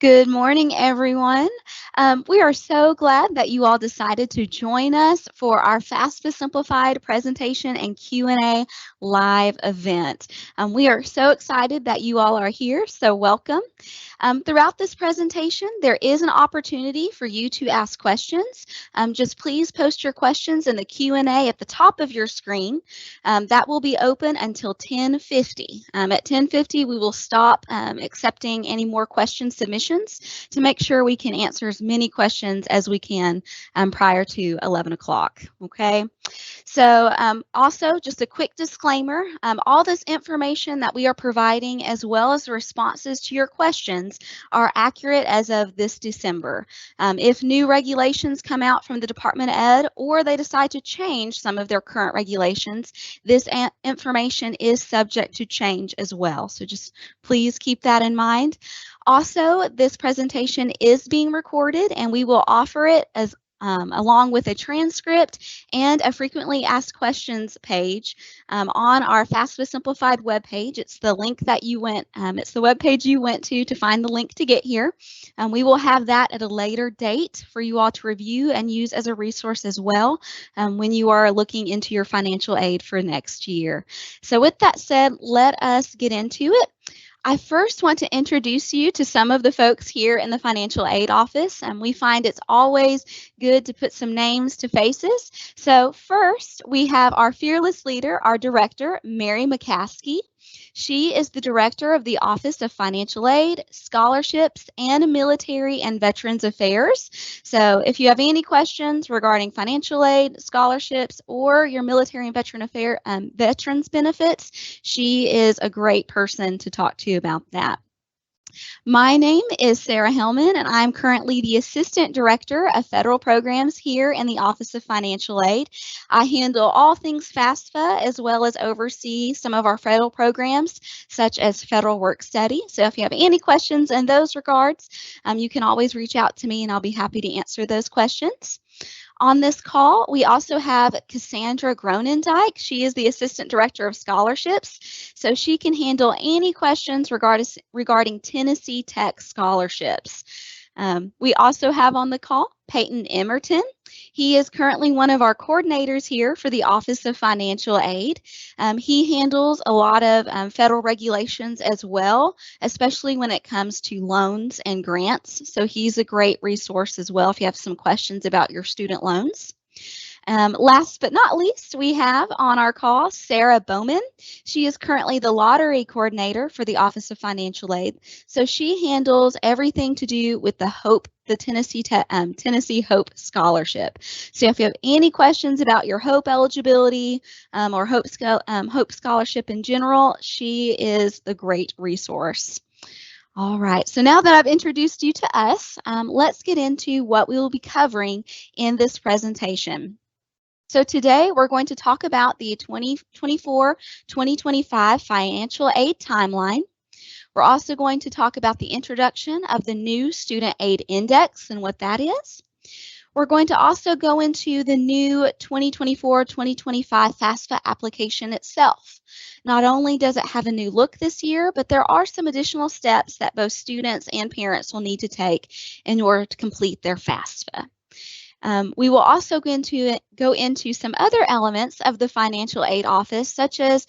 Good morning, everyone. We are so glad that you all decided to join us for our FAFSA Simplified presentation and Q&A live event. We are so excited that you all are here, so welcome. Throughout this presentation, there is an opportunity for you to ask questions. Just please post your questions in the Q&A at the top of your screen. That will be open until 10:50. At 10:50, we will stop accepting any more question submissions to make sure we can answer as many questions as we can prior to 11 o'clock, okay? So also, just a quick disclaimer, all this information that we are providing as well as the responses to your questions are accurate as of this December. If new regulations come out from the Department of Ed or they decide to change some of their current regulations, this information is subject to change as well. So just please keep that in mind. Also, this presentation is being recorded and we will offer it as along with a transcript and a frequently asked questions page on our FAFSA Simplified webpage. It's the link that you went, it's the webpage you went to find the link to get here. We will have that at a later date for you all to review and use as a resource as well when you are looking into your financial aid for next year. So with that said, let us get into it. I first want to introduce you to some of the folks here in the financial aid office, and we find it's always good to put some names to faces. So first, we have our fearless leader, our director, Mary McCaskey. She is the director of the Office of Financial Aid, Scholarships, and Military and Veterans Affairs. So if you have any questions regarding financial aid, scholarships, or your military and veterans benefits, she is a great person to talk to about that. My name is Sarah Hellman, and I'm currently the Assistant Director of Federal Programs here in the Office of Financial Aid. I handle all things FAFSA as well as oversee some of our federal programs, such as Federal Work Study. So if you have any questions in those regards, you can always reach out to me and I'll be happy to answer those questions. On this call, we also have Cassandra Gronendijk. She is the Assistant Director of Scholarships, so she can handle any questions regarding Tennessee Tech scholarships. We also have on the call Peyton Emerton. He is currently one of our coordinators here for the Office of Financial Aid. He handles a lot of federal regulations as well, especially when it comes to loans and grants. So he's a great resource as well if you have some questions about your student loans. Last but not least, we have on our call Sarah Bowman. She is currently the lottery coordinator for the Office of Financial Aid. So she handles everything to do with the Tennessee Hope Scholarship. So if you have any questions about your Hope eligibility or Hope Scholarship in general, she is the great resource. All right, so now that I've introduced you to us, let's get into what we will be covering in this presentation. So today we're going to talk about the 2024-2025 financial aid timeline. We're also going to talk about the introduction of the new Student Aid Index and what that is. We're going to also go into the new 2024-2025 FAFSA application itself. Not only does it have a new look this year, but there are some additional steps that both students and parents will need to take in order to complete their FAFSA. We will also go into some other elements of the financial aid office, such as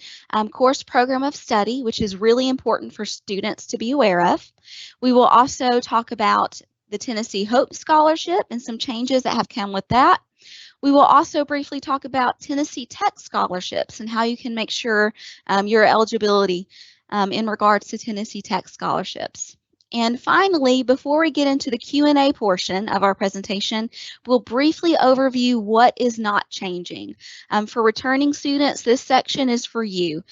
course program of study, which is really important for students to be aware of. We will also talk about the Tennessee Hope Scholarship and some changes that have come with that. We will also briefly talk about Tennessee Tech scholarships and how you can make sure your eligibility in regards to Tennessee Tech scholarships. And finally, before we get into the Q&A portion of our presentation, we'll briefly overview what is not changing. For returning students, this section is for you.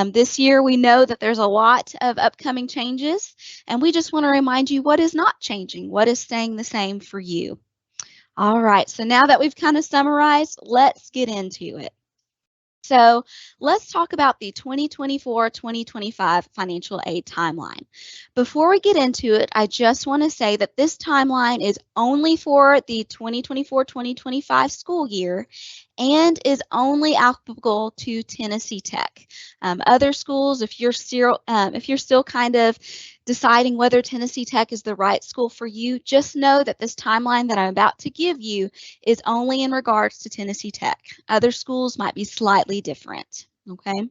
This year, we know that there's a lot of upcoming changes, and we just want to remind you what is not changing, what is staying the same for you. All right, so now that we've kind of summarized, let's get into it. So let's talk about the 2024-2025 financial aid timeline. Before we get into it, I just want to say that this timeline is only for the 2024-2025 school year and is only applicable to Tennessee Tech. Other schools, if you're still kind of deciding whether Tennessee Tech is the right school for you, just know that this timeline that I'm about to give you is only in regards to Tennessee Tech. Other schools might be slightly different, okay?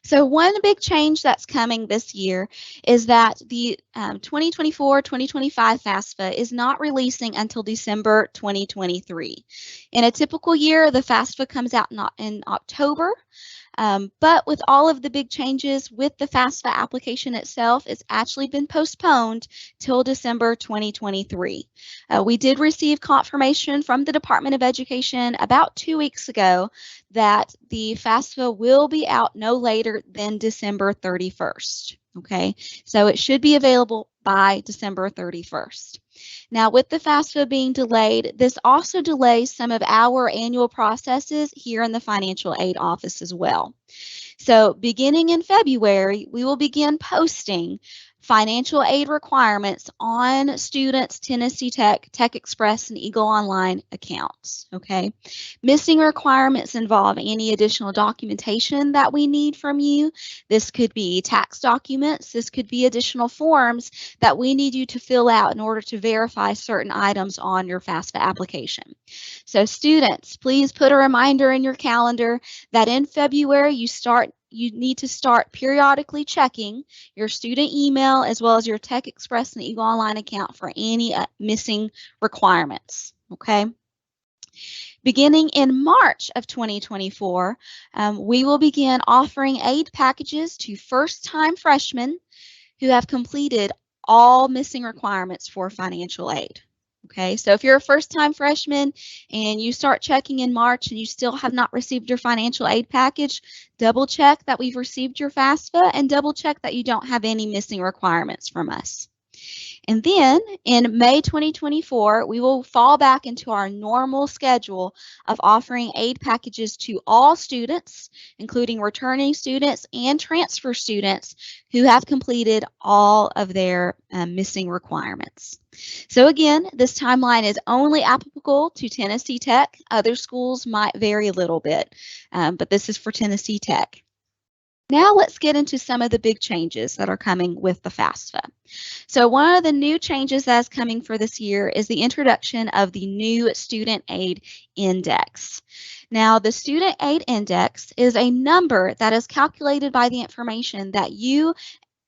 So one big change that's coming this year is that the 2024-2025 FAFSA is not releasing until December 2023. In a typical year, the FAFSA comes out in October. But with all of the big changes with the FAFSA application itself, it's actually been postponed till December 2023. We did receive confirmation from the Department of Education about 2 weeks ago that the FAFSA will be out no later than December 31st. Okay, so it should be available by December 31st. Now, with the FAFSA being delayed, this also delays some of our annual processes here in the financial aid office as well. So beginning in February, we will begin posting financial aid requirements on students' Tennessee Tech, Tech Express, and Eagle Online accounts, okay? Missing requirements involve any additional documentation that we need from you. This could be tax documents. This could be additional forms that we need you to fill out in order to verify certain items on your FAFSA application. So students, please put a reminder in your calendar that in February you need to start periodically checking your student email as well as your Tech Express and Eagle Online account for any missing requirements, okay? Beginning in March of 2024, we will begin offering aid packages to first-time freshmen who have completed all missing requirements for financial aid. Okay, so if you're a first-time freshman and you start checking in March and you still have not received your financial aid package, double check that we've received your FAFSA and double check that you don't have any missing requirements from us. And then in May 2024, we will fall back into our normal schedule of offering aid packages to all students, including returning students and transfer students who have completed all of their missing requirements. So again, this timeline is only applicable to Tennessee Tech. Other schools might vary a little bit, but this is for Tennessee Tech. Now let's get into some of the big changes that are coming with the FAFSA. So one of the new changes that's coming for this year is the introduction of the new Student Aid Index. Now, the Student Aid Index is a number that is calculated by the information that you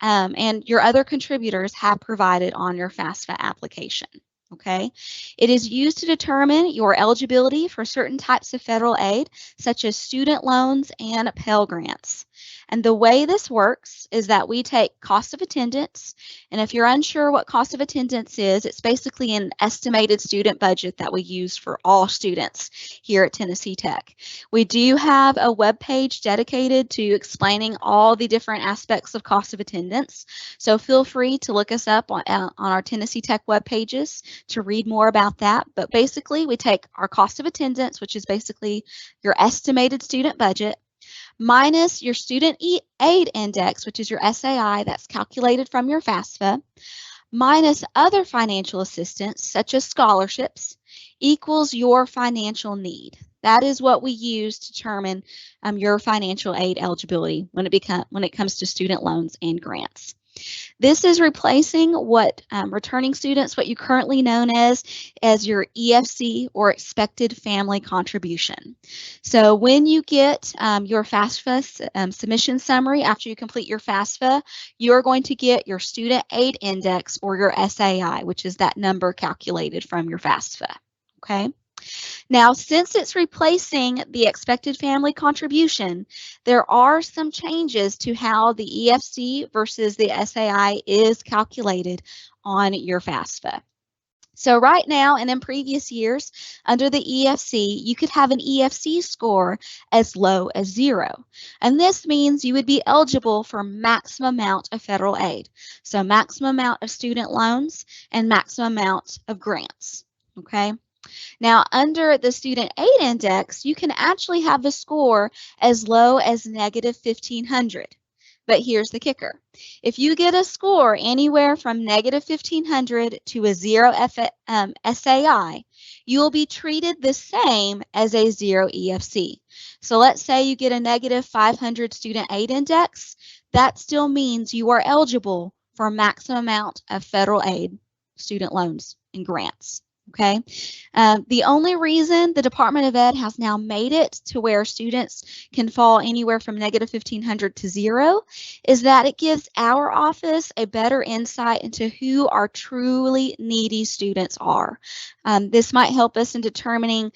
and your other contributors have provided on your FAFSA application. Okay, it is used to determine your eligibility for certain types of federal aid, such as student loans and Pell Grants. And the way this works is that we take cost of attendance, and if you're unsure what cost of attendance is, it's basically an estimated student budget that we use for all students here at Tennessee Tech. We do have a web page dedicated to explaining all the different aspects of cost of attendance, so feel free to look us up on our Tennessee Tech web pages to read more about that. But basically, we take our cost of attendance, which is basically your estimated student budget, minus your Student Aid Index, which is your SAI that's calculated from your FAFSA, minus other financial assistance, such as scholarships, equals your financial need. That is what we use to determine your financial aid eligibility when it comes to student loans and grants. This is replacing what returning students, what you currently known as your EFC or expected family contribution. So when you get your FAFSA submission summary after you complete your FAFSA, you're going to get your Student Aid Index or your SAI, which is that number calculated from your FAFSA. Okay. Now, since it's replacing the expected family contribution, there are some changes to how the EFC versus the SAI is calculated on your FAFSA. So right now and in previous years, under the EFC, you could have an EFC score as low as 0. And this means you would be eligible for maximum amount of federal aid. So maximum amount of student loans and maximum amount of grants, okay? Now, under the Student Aid Index, you can actually have a score as low as negative 1,500. But here's the kicker. If you get a score anywhere from negative 1,500 to a 0 SAI, you will be treated the same as a 0 EFC. So let's say you get a negative 500 Student Aid Index. That still means you are eligible for a maximum amount of federal aid, student loans, and grants. Okay. The only reason the Department of Ed has now made it to where students can fall anywhere from negative 1,500 to zero is that it gives our office a better insight into who our truly needy students are. This might help us in determining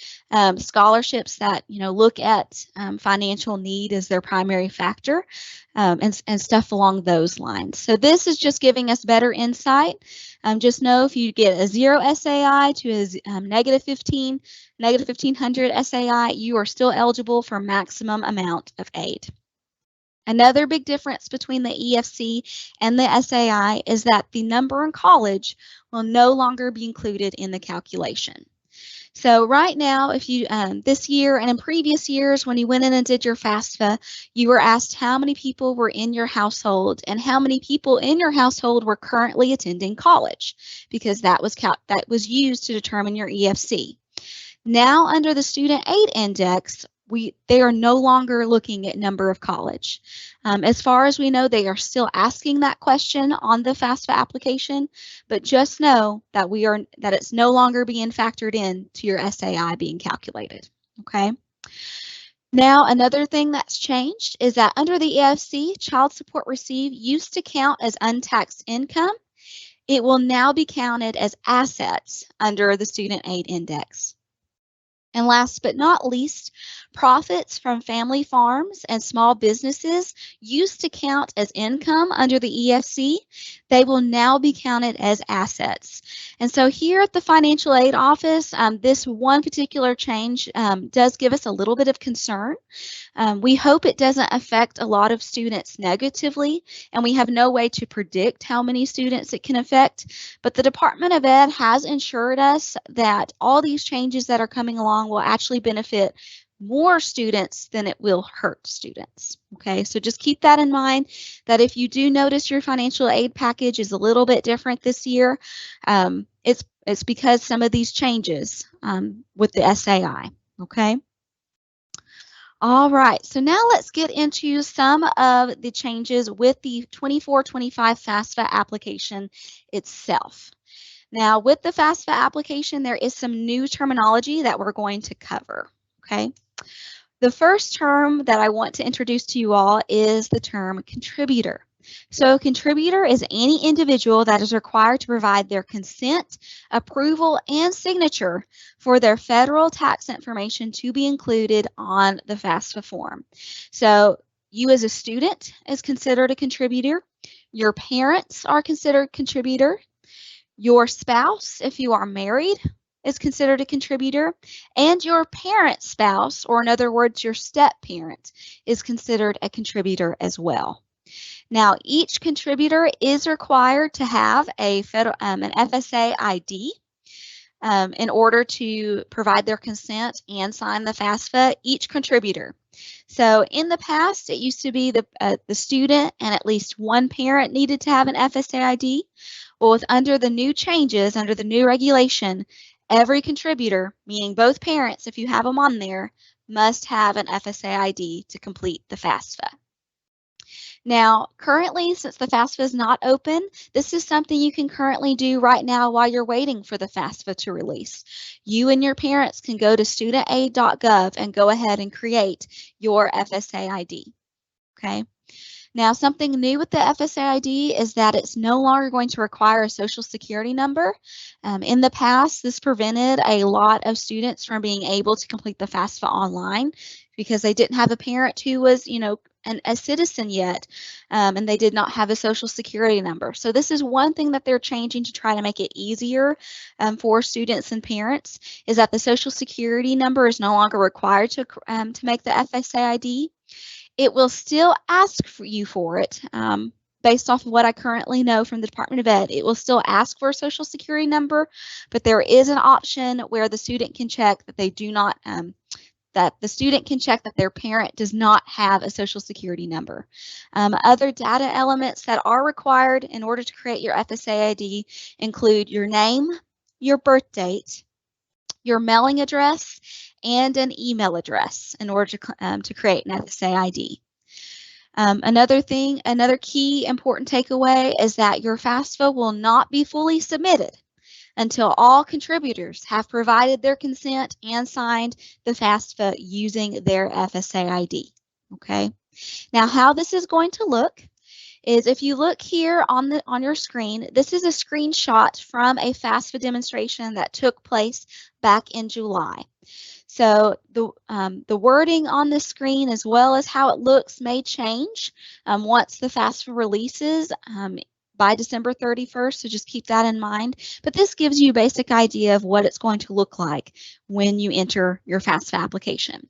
scholarships that look at financial need as their primary factor, and stuff along those lines. So this is just giving us better insight. Just know if you get a 0 SAI to a negative 1,500 SAI, you are still eligible for maximum amount of aid. Another big difference between the EFC and the SAI is that the number in college will no longer be included in the calculation. So right now, if you this year and in previous years, when you went in and did your FAFSA, you were asked how many people were in your household and how many people in your household were currently attending college, because that was used to determine your EFC. Now, under the Student Aid Index, they are no longer looking at number of college. As far as we know, they are still asking that question on the FAFSA application, but just know that it's no longer being factored in to your SAI being calculated. Okay. Now, another thing that's changed is that under the EFC, child support received used to count as untaxed income. It will now be counted as assets under the Student Aid Index. And last but not least, profits from family farms and small businesses used to count as income under the EFC. They will now be counted as assets. And so here at the Financial Aid Office, this one particular change does give us a little bit of concern. We hope it doesn't affect a lot of students negatively, and we have no way to predict how many students it can affect, but the Department of Ed has assured us that all these changes that are coming along will actually benefit more students than it will hurt students. Okay, so just keep that in mind, that if you do notice your financial aid package is a little bit different this year, it's because some of these changes with the SAI. Okay. All right, so now let's get into some of the changes with the 24-25 FAFSA application itself. Now, with the FAFSA application, there is some new terminology that we're going to cover, okay? The first term that I want to introduce to you all is the term contributor. So a contributor is any individual that is required to provide their consent, approval, and signature for their federal tax information to be included on the FAFSA form. So you as a student is considered a contributor. Your parents are considered a contributor. Your spouse, if you are married, is considered a contributor, and your parent's spouse, or in other words, your step-parent, is considered a contributor as well. Now, each contributor is required to have an FSA ID in order to provide their consent and sign the FAFSA, each contributor. So in the past, it used to be the student and at least one parent needed to have an FSA ID. Well, under the new changes, under the new regulation, every contributor, meaning both parents, if you have them on there, must have an FSA ID to complete the FAFSA. Now, currently, since the FAFSA is not open, this is something you can currently do right now while you're waiting for the FAFSA to release. You and your parents can go to studentaid.gov and go ahead and create your FSA ID, okay? Now, something new with the FSA ID is that it's no longer going to require a Social Security number. In the past, this prevented a lot of students from being able to complete the FAFSA online because they didn't have a parent who was, a citizen yet, and they did not have a Social Security number. So this is one thing that they're changing to try to make it easier for students and parents, is that the Social Security number is no longer required to make the FSA ID. It will still ask for you for it. Based off of what I currently know from the Department of Ed, it will still ask for a Social Security number, but there is an option where the student can check that they do not, that the student can check that their parent does not have a Social Security number. Other data elements that are required in order to create your FSA ID include your name, your birth date, your mailing address, and an email address in order to create an FSA ID. Another key important takeaway is that your FAFSA will not be fully submitted until all contributors have provided their consent and signed the FAFSA using their FSA ID. Okay. Now, how this is going to look is if you look here on your screen, this is a screenshot from a FAFSA demonstration that took place back in July. So the wording on the screen as well as how it looks may change once the FAFSA releases by December 31st, so just keep that in mind. But this gives you a basic idea of what it's going to look like when you enter your FAFSA application.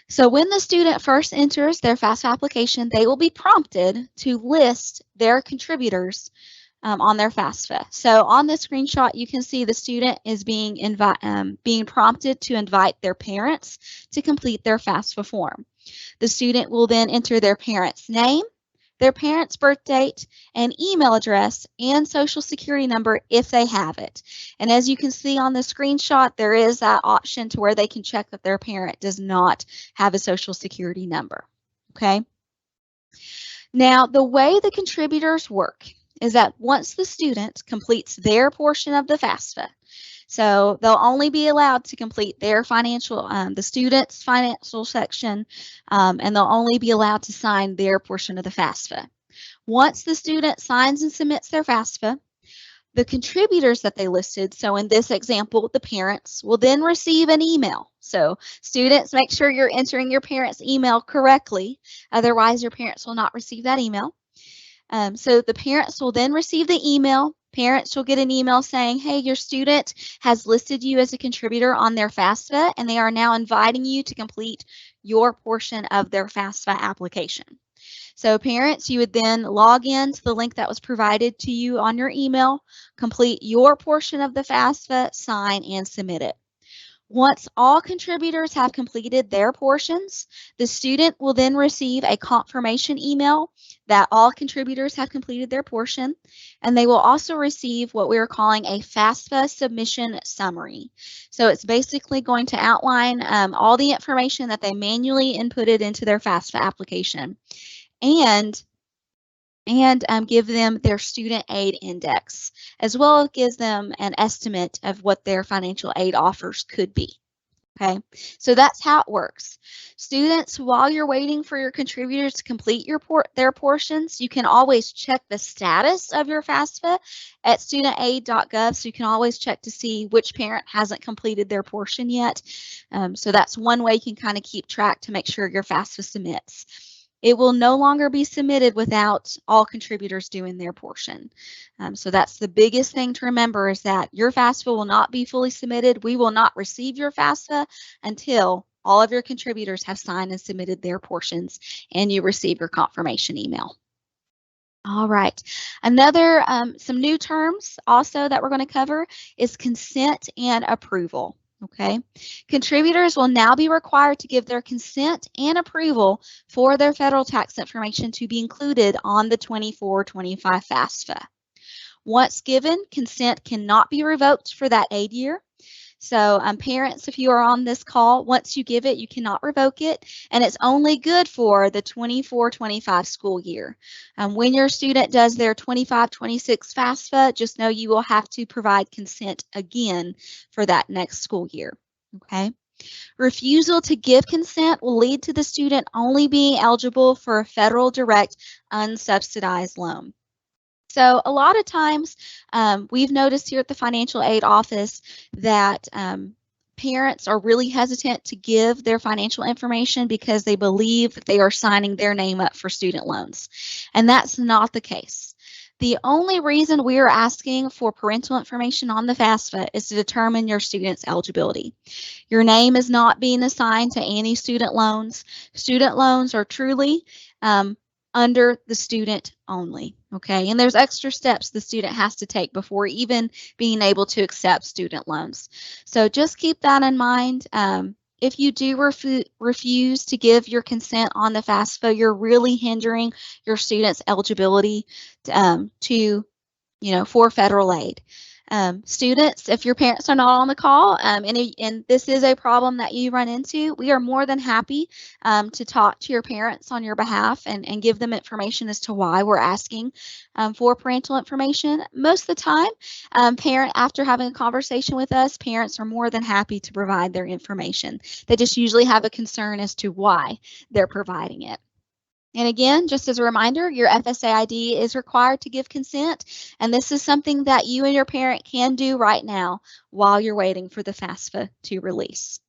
So when the student first enters their FAFSA application, they will be prompted to list their contributors on their FAFSA. So on the screenshot, you can see the student is being prompted to invite their parents to complete their FAFSA form. The student will then enter their parent's name, their parent's birth date, and email address, and social security number if they have it. And as you can see on the screenshot, there is that option to where they can check that their parent does not have a social security number. Okay. Now, the way the contributors work is that once the student completes their portion of the FAFSA, so they'll only be allowed to complete their the student's financial section, and they'll only be allowed to sign their portion of the FAFSA. Once the student signs and submits their FAFSA, the contributors that they listed, so in this example, the parents, will then receive an email. So students, make sure you're entering your parents' email correctly, otherwise your parents will not receive that email. So the parents will then receive the email. Parents will get an email saying, hey, your student has listed you as a contributor on their FAFSA, and they are now inviting you to complete your portion of their FAFSA application. So parents, you would then log in to the link that was provided to you on your email, complete your portion of the FAFSA, sign, and submit it. Once all contributors have completed their portions, the student will then receive a confirmation email that all contributors have completed their portion, and they will also receive what we are calling a FAFSA submission summary. So it's basically going to outline all the information that they manually inputted into their FAFSA application and give them their student aid index, as well as gives them an estimate of what their financial aid offers could be. Okay, so that's how it works. Students, while you're waiting for your contributors to complete their portions, you can always check the status of your FAFSA at studentaid.gov, so you can always check to see which parent hasn't completed their portion yet. So that's one way you can kind of keep track to make sure your FAFSA submits. It will no longer be submitted without all contributors doing their portion. So that's the biggest thing to remember, is that your FAFSA will not be fully submitted. We will not receive your FAFSA until all of your contributors have signed and submitted their portions and you receive your confirmation email. All right, some new terms also that we're going to cover is consent and approval. Okay, contributors will now be required to give their consent and approval for their federal tax information to be included on the 24-25 FAFSA. Once given, consent cannot be revoked for that aid year. So parents, if you are on this call, once you give it, you cannot revoke it, and it's only good for the 24-25 school year. When your student does their 25-26 FAFSA, just know you will have to provide consent again for that next school year. Okay. Refusal to give consent will lead to the student only being eligible for a federal direct unsubsidized loan. So a lot of times we've noticed here at the financial aid office that parents are really hesitant to give their financial information because they believe that they are signing their name up for student loans. And that's not the case. The only reason we are asking for parental information on the FAFSA is to determine your student's eligibility. Your name is not being assigned to any student loans. Student loans are truly under the student only, okay? And there's extra steps the student has to take before even being able to accept student loans. So just keep that in mind. If you do refuse to give your consent on the FAFSA, you're really hindering your student's eligibility for federal aid. Students, if your parents are not on the call, and this is a problem that you run into, we are more than happy to talk to your parents on your behalf and give them information as to why we're asking for parental information. Most of the time, after having a conversation with us, parents are more than happy to provide their information. They just usually have a concern as to why they're providing it. And again, just as a reminder, your FSA ID is required to give consent, and this is something that you and your parent can do right now while you're waiting for the FAFSA to release.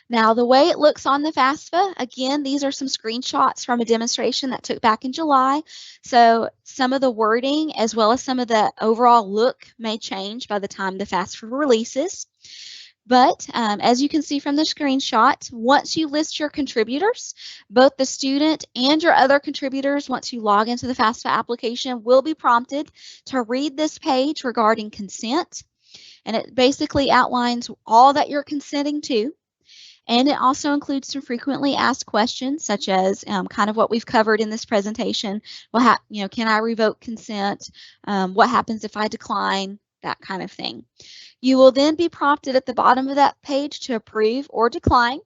Now, the way it looks on the FAFSA, again, these are some screenshots from a demonstration that took back in July. So some of the wording as well as some of the overall look may change by the time the FAFSA releases. But as you can see from the screenshot, once you list your contributors, both the student and your other contributors, once you log into the FAFSA application, will be prompted to read this page regarding consent. And it basically outlines all that you're consenting to. And it also includes some frequently asked questions, such as kind of what we've covered in this presentation. Well, can I revoke consent? What happens if I decline? That kind of thing. You will then be prompted at the bottom of that page to approve or decline.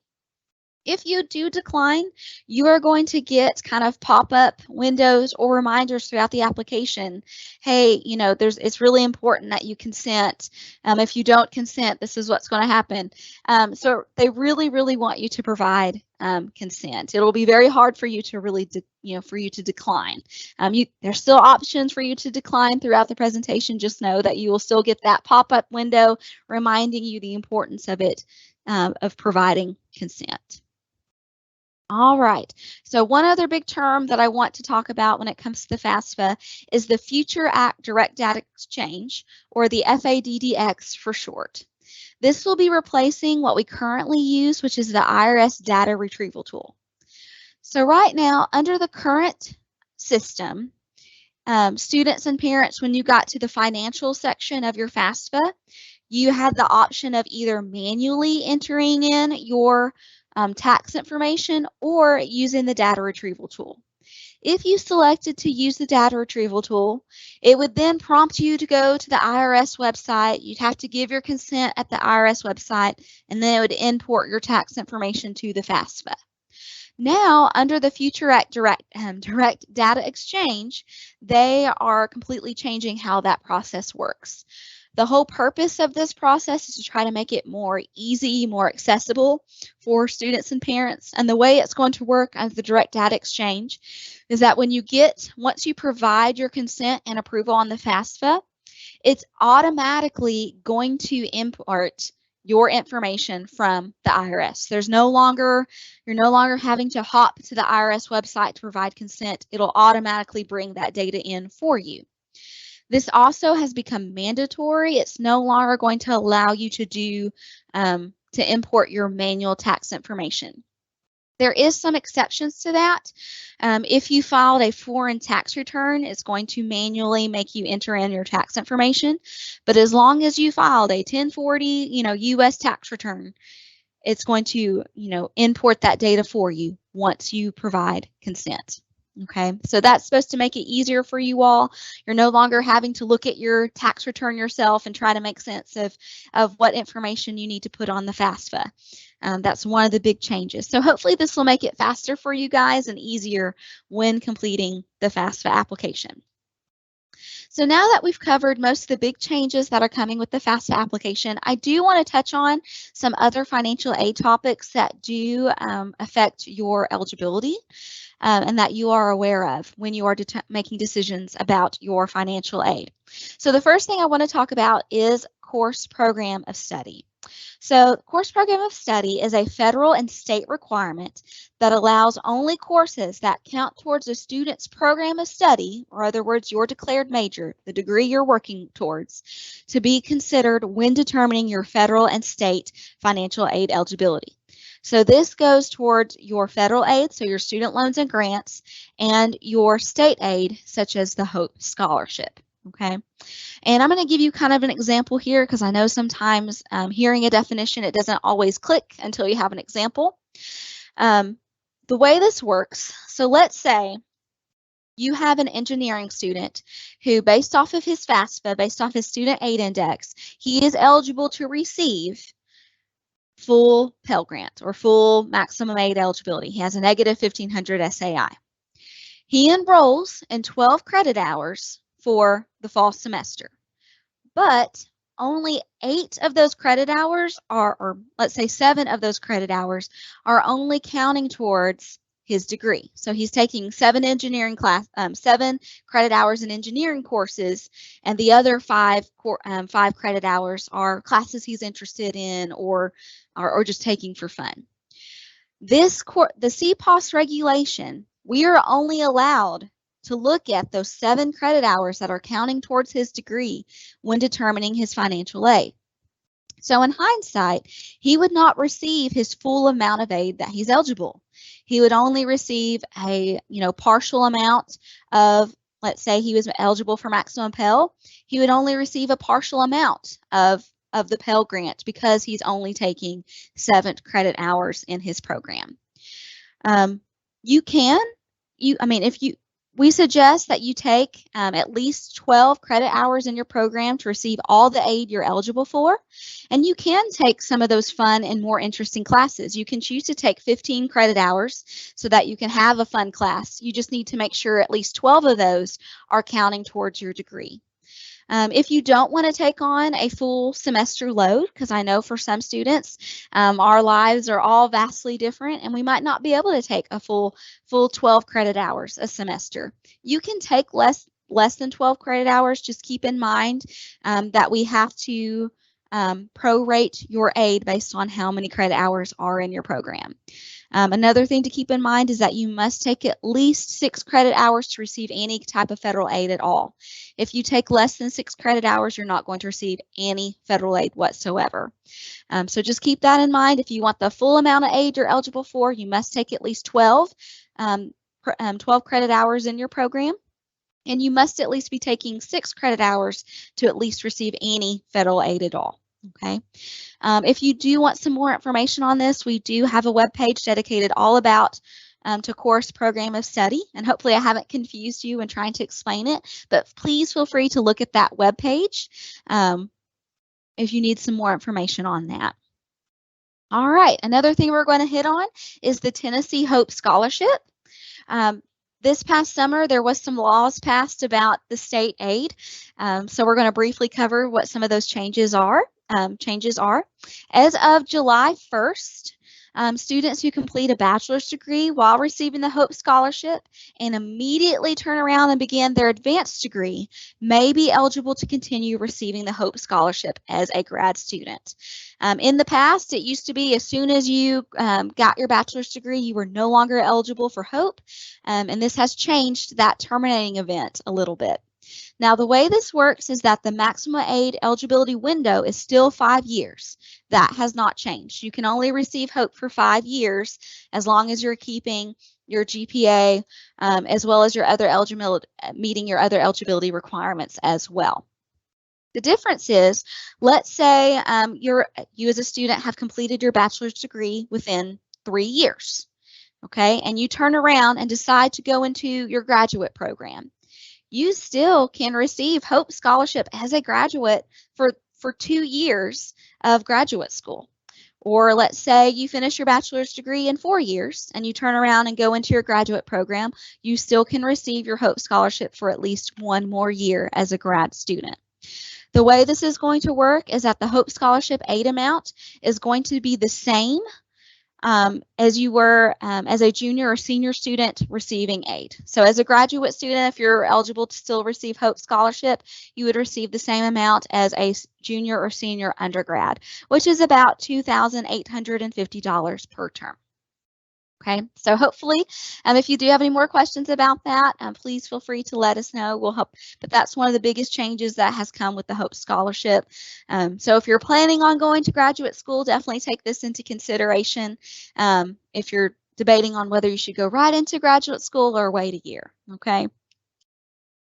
If you do decline, you are going to get kind of pop-up windows or reminders throughout the application. Hey, it's really important that you consent. If you don't consent, this is what's going to happen. So they really, really want you to provide consent. It'll be very hard for you to really, for you to decline. There's still options for you to decline throughout the presentation. Just know that you will still get that pop-up window reminding you the importance of it, of providing consent. All right, so one other big term that I want to talk about when it comes to the FAFSA is the Future Act Direct Data Exchange, or the FADDX for short. This will be replacing what we currently use, which is the IRS data retrieval tool. So right now, under the current system, students and parents, when you got to the financial section of your FAFSA, you had the option of either manually entering in your tax information or using the data retrieval tool. If you selected to use the data retrieval tool, it would then prompt you to go to the IRS website. You'd have to give your consent at the IRS website, and then it would import your tax information to the FAFSA. Now, under the Future Act Direct Data Exchange, they are completely changing how that process works. The whole purpose of this process is to try to make it more easy, more accessible for students and parents. And the way it's going to work as the Direct Data Exchange is that once you provide your consent and approval on the FAFSA, it's automatically going to import your information from the IRS. You're no longer having to hop to the IRS website to provide consent. It'll automatically bring that data in for you. This also has become mandatory. It's no longer going to allow you to import your manual tax information. There is some exceptions to that. If you filed a foreign tax return, it's going to manually make you enter in your tax information. But as long as you filed a 1040, U.S. tax return, it's going to, import that data for you once you provide consent. Okay, so that's supposed to make it easier for you all. You're no longer having to look at your tax return yourself and try to make sense of what information you need to put on the FAFSA. That's one of the big changes. So hopefully this will make it faster for you guys and easier when completing the FAFSA application. So now that we've covered most of the big changes that are coming with the FAFSA application, I do want to touch on some other financial aid topics that do affect your eligibility and that you are aware of when you are making decisions about your financial aid. So the first thing I want to talk about is course program of study. So course program of study is a federal and state requirement that allows only courses that count towards a student's program of study, or in other words, your declared major, the degree you're working towards, to be considered when determining your federal and state financial aid eligibility. So this goes towards your federal aid, so your student loans and grants, and your state aid, such as the HOPE scholarship. Okay, and I'm going to give you kind of an example here because I know sometimes hearing a definition, it doesn't always click until you have an example. The way this works, so let's say You have an engineering student who, based off of his FAFSA, based off his student aid index, he is eligible to receive full Pell Grant or full maximum aid eligibility. He has a negative 1500 SAI. He enrolls in 12 credit hours for the fall semester, but only 8 of those credit hours are, or let's say 7 of those credit hours are only counting towards his degree. So he's taking 7 credit hours in engineering courses, and the other 5 credit hours are classes he's interested in or just taking for fun. The CPOS regulation, we are only allowed to look at those 7 credit hours that are counting towards his degree when determining his financial aid. So in hindsight, he would not receive his full amount of aid that he's eligible. He would only receive a partial amount of, let's say he was eligible for maximum Pell, he would only receive a partial amount of the Pell Grant because he's only taking 7 credit hours in his program. We suggest that you take at least 12 credit hours in your program to receive all the aid you're eligible for. And you can take some of those fun and more interesting classes. You can choose to take 15 credit hours so that you can have a fun class. You just need to make sure at least 12 of those are counting towards your degree. If you don't want to take on a full semester load, because I know for some students, our lives are all vastly different and we might not be able to take a full 12 credit hours a semester. You can take less than 12 credit hours. Just keep in mind that we have to prorate your aid based on how many credit hours are in your program. Another thing to keep in mind is that you must take at least 6 credit hours to receive any type of federal aid at all. If you take less than 6 credit hours, you're not going to receive any federal aid whatsoever. So just keep that in mind. If you want the full amount of aid you're eligible for, you must take at least 12 credit hours in your program. And you must at least be taking 6 credit hours to at least receive any federal aid at all. Okay. If you do want some more information on this, we do have a webpage dedicated all about to course program of study, and hopefully I haven't confused you in trying to explain it, but please feel free to look at that webpage if you need some more information on that. All right, another thing we're going to hit on is the Tennessee Hope Scholarship. This past summer, there was some laws passed about the state aid, so we're going to briefly cover what some of those changes are. As of July 1st, students who complete a bachelor's degree while receiving the Hope Scholarship and immediately turn around and begin their advanced degree may be eligible to continue receiving the Hope Scholarship as a grad student. In the past, it used to be as soon as you got your bachelor's degree, you were no longer eligible for Hope, and this has changed that terminating event a little bit. Now, the way this works is that the maximum aid eligibility window is still 5 years. That has not changed. You can only receive Hope for 5 years as long as you're keeping your GPA as well as your other meeting your other eligibility requirements as well. The difference is, let's say you as a student have completed your bachelor's degree within 3 years, okay, and you turn around and decide to go into your graduate program. You still can receive Hope Scholarship as a graduate for 2 years of graduate school. Or let's say you finish your bachelor's degree in 4 years and you turn around and go into your graduate program, you still can receive your Hope Scholarship for at least 1 more year as a grad student. The way this is going to work is that the Hope Scholarship aid amount is going to be the same as you were as a junior or senior student receiving aid. So as a graduate student, if you're eligible to still receive Hope Scholarship, you would receive the same amount as a junior or senior undergrad, which is about $2,850 per term. Okay, so hopefully, if you do have any more questions about that, please feel free to let us know. We'll help. But that's one of the biggest changes that has come with the Hope Scholarship. So if you're planning on going to graduate school, definitely take this into consideration. If you're debating on whether you should go right into graduate school or wait a year. Okay.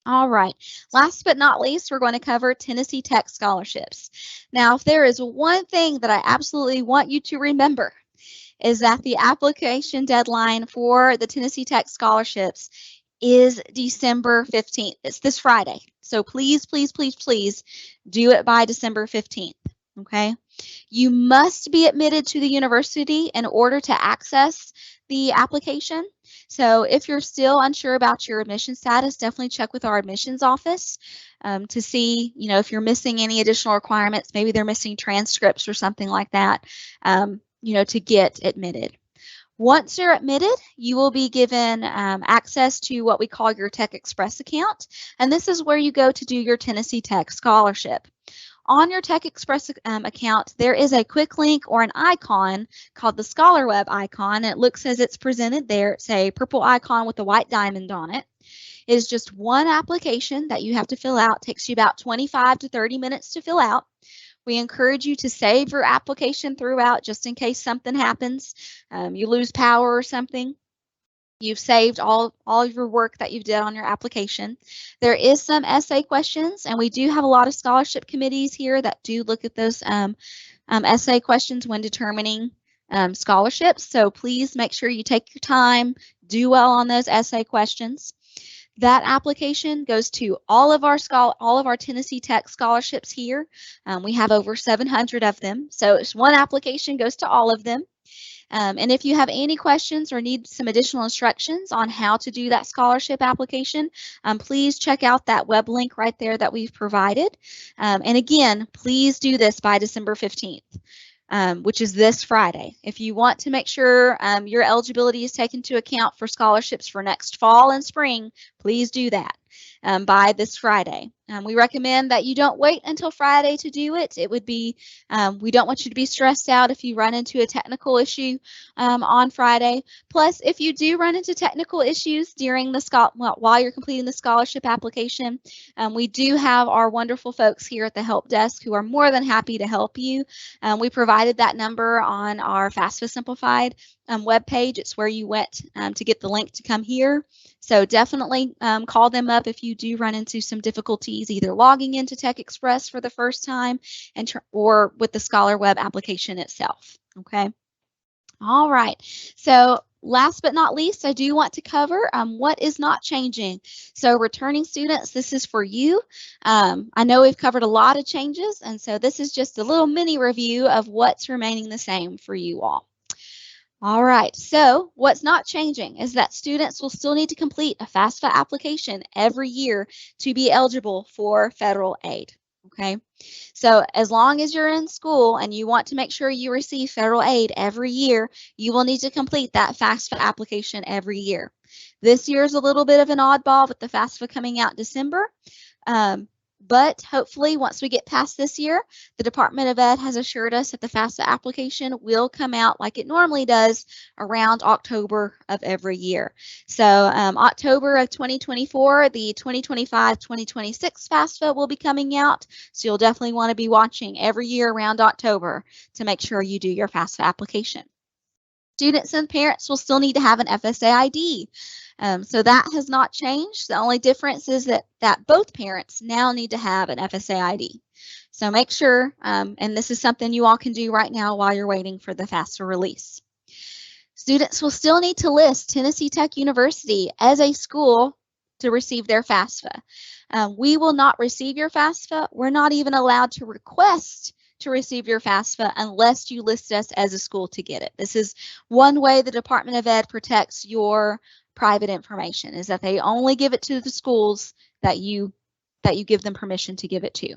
All right. Last but not least, we're going to cover Tennessee Tech scholarships. Now, if there is one thing that I absolutely want you to remember, is that the application deadline for the Tennessee Tech scholarships is December 15th. It's this Friday. So please, please, please, please do it by December 15th, okay? You must be admitted to the university in order to access the application. So if you're still unsure about your admission status, definitely check with our admissions office to see, if you're missing any additional requirements. Maybe they're missing transcripts or something like that, to get admitted. Once you're admitted, you will be given access to what we call your Tech Express account, and this is where you go to do your Tennessee Tech scholarship. On your Tech Express account, there is a quick link or an icon called the ScholarWeb icon. It looks as it's presented there. It's a purple icon with a white diamond on it. It is just one application that you have to fill out. It takes you about 25 to 30 minutes to fill out. We encourage you to save your application throughout just in case something happens. You lose power or something. You've saved all of your work that you've done on your application. There is some essay questions, and we do have a lot of scholarship committees here that do look at those essay questions when determining scholarships. So please make sure you take your time, do well on those essay questions. That application goes to all of our Tennessee Tech scholarships here. We have over 700 of them. So it's one application goes to all of them. And if you have any questions or need some additional instructions on how to do that scholarship application, please check out that web link right there that we've provided. And again, please do this by December 15th. Which is this Friday. If you want to make sure your eligibility is taken into account for scholarships for next fall and spring, please do that by this Friday. We recommend that you don't wait until Friday to do it. It would be, we don't want you to be stressed out if you run into a technical issue on Friday. Plus, if you do run into technical issues during the while you're completing the scholarship application, we do have our wonderful folks here at the help desk who are more than happy to help you. We provided that number on our FAFSA Simplified webpage. It's where you went to get the link to come here. So definitely call them up if you do run into some difficulties either logging into Tech Express for the first time or with the ScholarWeb application itself. Okay. All right. So last but not least, I do want to cover what is not changing. So returning students, this is for you. I know we've covered a lot of changes, and so this is just a little mini review of what's remaining the same for you all. All right, so what's not changing is that students will still need to complete a FAFSA application every year to be eligible for federal aid, okay? So as long as you're in school and you want to make sure you receive federal aid every year, you will need to complete that FAFSA application every year. This year is a little bit of an oddball with the FAFSA coming out December. But hopefully, once we get past this year, the Department of Ed has assured us that the FAFSA application will come out like it normally does around October of every year. So October of 2024, the 2025-2026 FAFSA will be coming out. So you'll definitely want to be watching every year around October to make sure you do your FAFSA application. Students and parents will still need to have an FSA ID. So that has not changed. The only difference is that both parents now need to have an FSA ID. So make sure, and this is something you all can do right now while you're waiting for the FAFSA release. Students will still need to list Tennessee Tech University as a school to receive their FAFSA. We will not receive your FAFSA. We're not even allowed to request to receive your FAFSA unless you list us as a school to get it. This is one way the Department of Ed protects your private information, is that they only give it to the schools that you give them permission to give it to.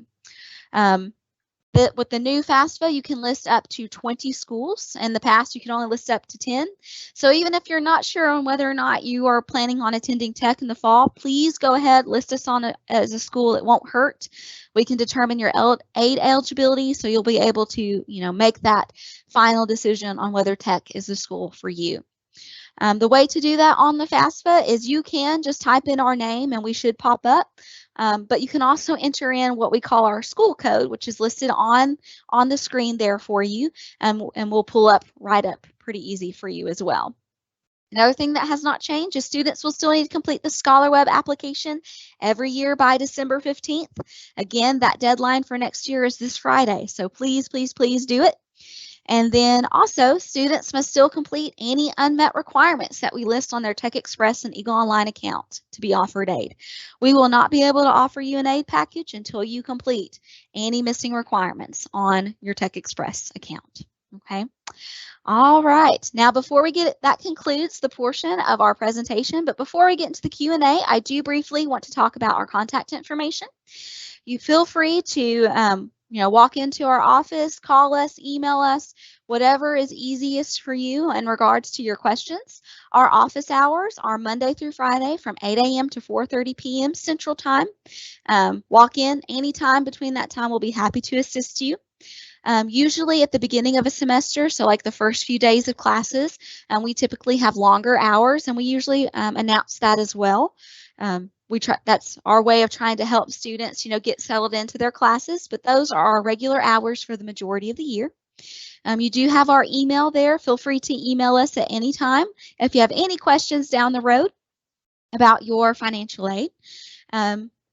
With the new FAFSA, you can list up to 20 schools. In the past, you can only list up to 10. So even if you're not sure on whether or not you are planning on attending tech in the fall, please go ahead, list us on as a school. It won't hurt. We can determine your aid eligibility, so you'll be able to, make that final decision on whether tech is the school for you. The way to do that on the FAFSA is you can just type in our name and we should pop up. But you can also enter in what we call our school code, which is listed on the screen there for you, and we'll pull up right up pretty easy for you as well. Another thing that has not changed is students will still need to complete the ScholarWeb application every year by December 15th. Again, that deadline for next year is this Friday, so please, please, please do it. And then also, students must still complete any unmet requirements that we list on their Tech Express and Eagle Online account to be offered aid. We will not be able to offer you an aid package until you complete any missing requirements on your Tech Express account. Okay. All right. Now, before we that concludes the portion of our presentation. But before we get into the Q&A, I do briefly want to talk about our contact information. You feel free to walk into our office, call us, email us, whatever is easiest for you in regards to your questions. Our office hours are Monday through Friday from 8 a.m. to 4:30 p.m. Central Time. Walk in anytime between that time. We'll be happy to assist you. Usually at the beginning of a semester, so like the first few days of classes, we typically have longer hours, and we usually announce that as well. That's our way of trying to help students, get settled into their classes, but those are our regular hours for the majority of the year. You do have our email there. Feel free to email us at any time if you have any questions down the road about your financial aid.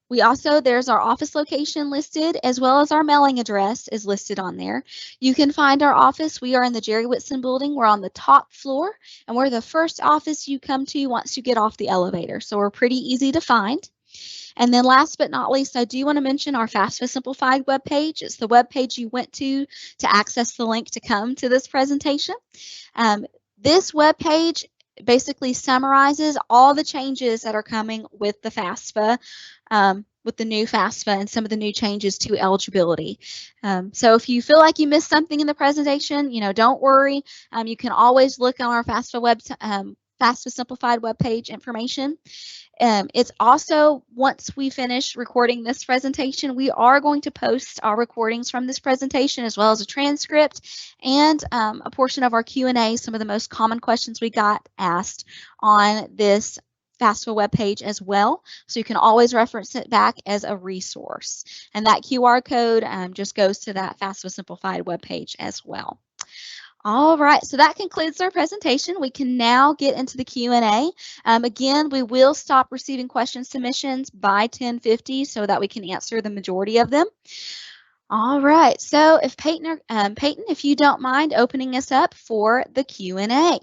There's our office location listed, as well as our mailing address is listed on there. You can find our office. We are in the Jerry Whitson building. We're on the top floor, and we're the first office you come to once you get off the elevator. So we're pretty easy to find. And then last but not least, I do want to mention our FAFSA Simplified webpage. It's the webpage you went to access the link to come to this presentation. This webpage basically summarizes all the changes that are coming with the FAFSA, with the new FAFSA and some of the new changes to eligibility. So if you feel like you missed something in the presentation, don't worry. You can always look on our FAFSA Simplified webpage information. It's also, once we finish recording this presentation, we are going to post our recordings from this presentation, as well as a transcript and a portion of our Q&A, some of the most common questions we got asked on this FAFSA webpage as well. So you can always reference it back as a resource. And that QR code just goes to that FAFSA Simplified webpage as well. All right, so that concludes our presentation. We can now get into the Q&A. Again, we will stop receiving question submissions by 10:50 so that we can answer the majority of them. All right, so if Peyton, if you don't mind opening us up for the Q&A.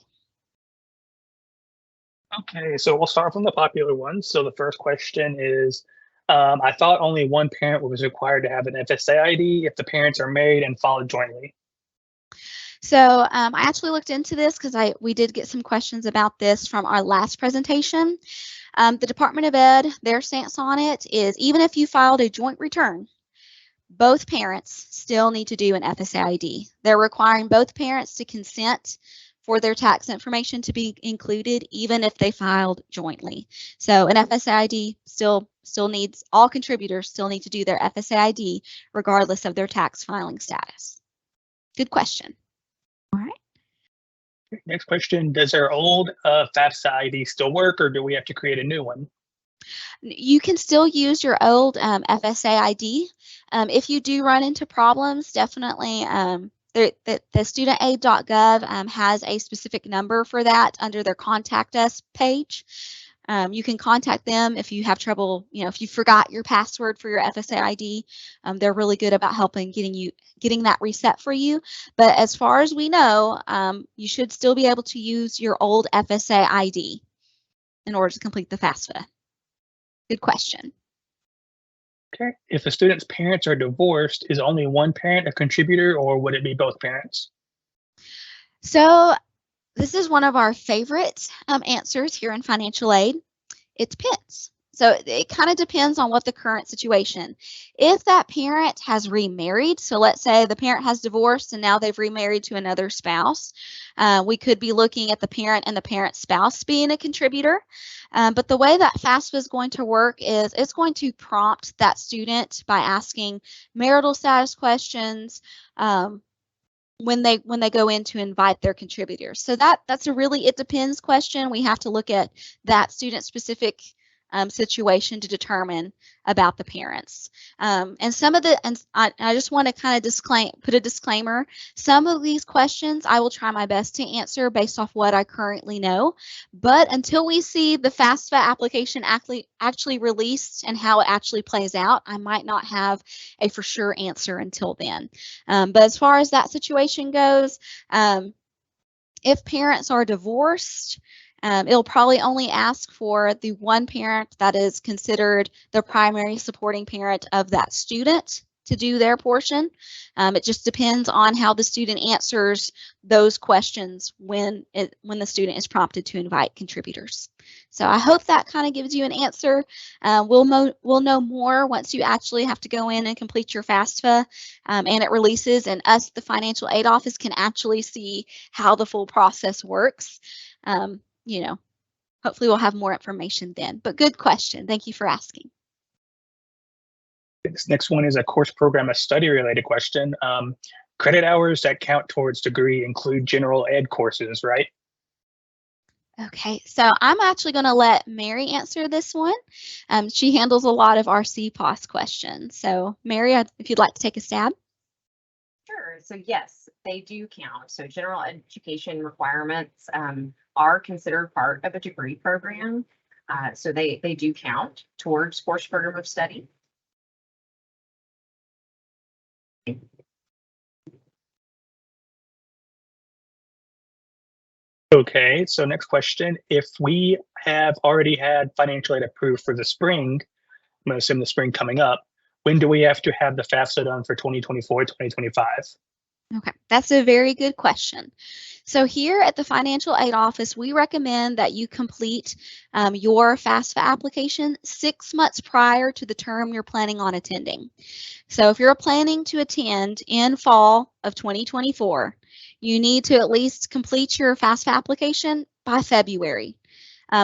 Okay, so we'll start from the popular ones. So the first question is, I thought only one parent was required to have an FSA ID if the parents are married and filed jointly. So I actually looked into this because we did get some questions about this from our last presentation. The Department of Ed, their stance on it is even if you filed a joint return, both parents still need to do an FSA ID. They're requiring both parents to consent for their tax information to be included, even if they filed jointly. So an FSA ID still needs, all contributors still need to do their FSA ID regardless of their tax filing status. Good question. All right. Next question, does our old FAFSA ID still work, or do we have to create a new one? You can still use your old FSA ID. If you do run into problems, definitely the studentaid.gov has a specific number for that under their Contact Us page. You can contact them if you have trouble, if you forgot your password for your FSA ID. They're really good about helping getting that reset for you. But as far as we know, you should still be able to use your old FSA ID in order to complete the FAFSA. Good question. Okay. If a student's parents are divorced, is only one parent a contributor, or would it be both parents? So this is one of our favorite answers here in financial aid. It depends. So it kind of depends on what the current situation. If that parent has remarried, so let's say the parent has divorced and now they've remarried to another spouse, we could be looking at the parent and the parent's spouse being a contributor. But the way that FAFSA is going to work is it's going to prompt that student by asking marital status questions when they go in to invite their contributors. So that's a really it depends question. We have to look at that student specific situation to determine about the parents. And some of the, and I just want to kind of put a disclaimer. Some of these questions I will try my best to answer based off what I currently know. But until we see the FAFSA application actually released and how it actually plays out, I might not have a for sure answer until then. But as far as that situation goes, if parents are divorced, it'll probably only ask for the one parent that is considered the primary supporting parent of that student to do their portion. It just depends on how the student answers those questions when the student is prompted to invite contributors. So I hope that kind of gives you an answer. We'll know more once you actually have to go in and complete your FAFSA and it releases, and us, the financial aid office, can actually see how the full process works. You know, hopefully we'll have more information then. But good question. Thank you for asking. This next one is a course program, a study related question. Credit hours that count towards degree include general ed courses, right? Okay, so I'm actually going to let Mary answer this one. She handles a lot of our CPOS questions. So Mary, if you'd like to take a stab. Sure. So yes, they do count. So general education requirements are considered part of a degree program. So they do count towards course program of study. Okay, so next question. If we have already had financial aid approved for the spring, I'm going to assume the spring coming up, when do we have to have the FAFSA done for 2024, 2025? Okay, that's a very good question. So here at the Financial Aid Office, we recommend that you complete your FAFSA application 6 months prior to the term you're planning on attending. So if you're planning to attend in fall of 2024, you need to at least complete your FAFSA application by February.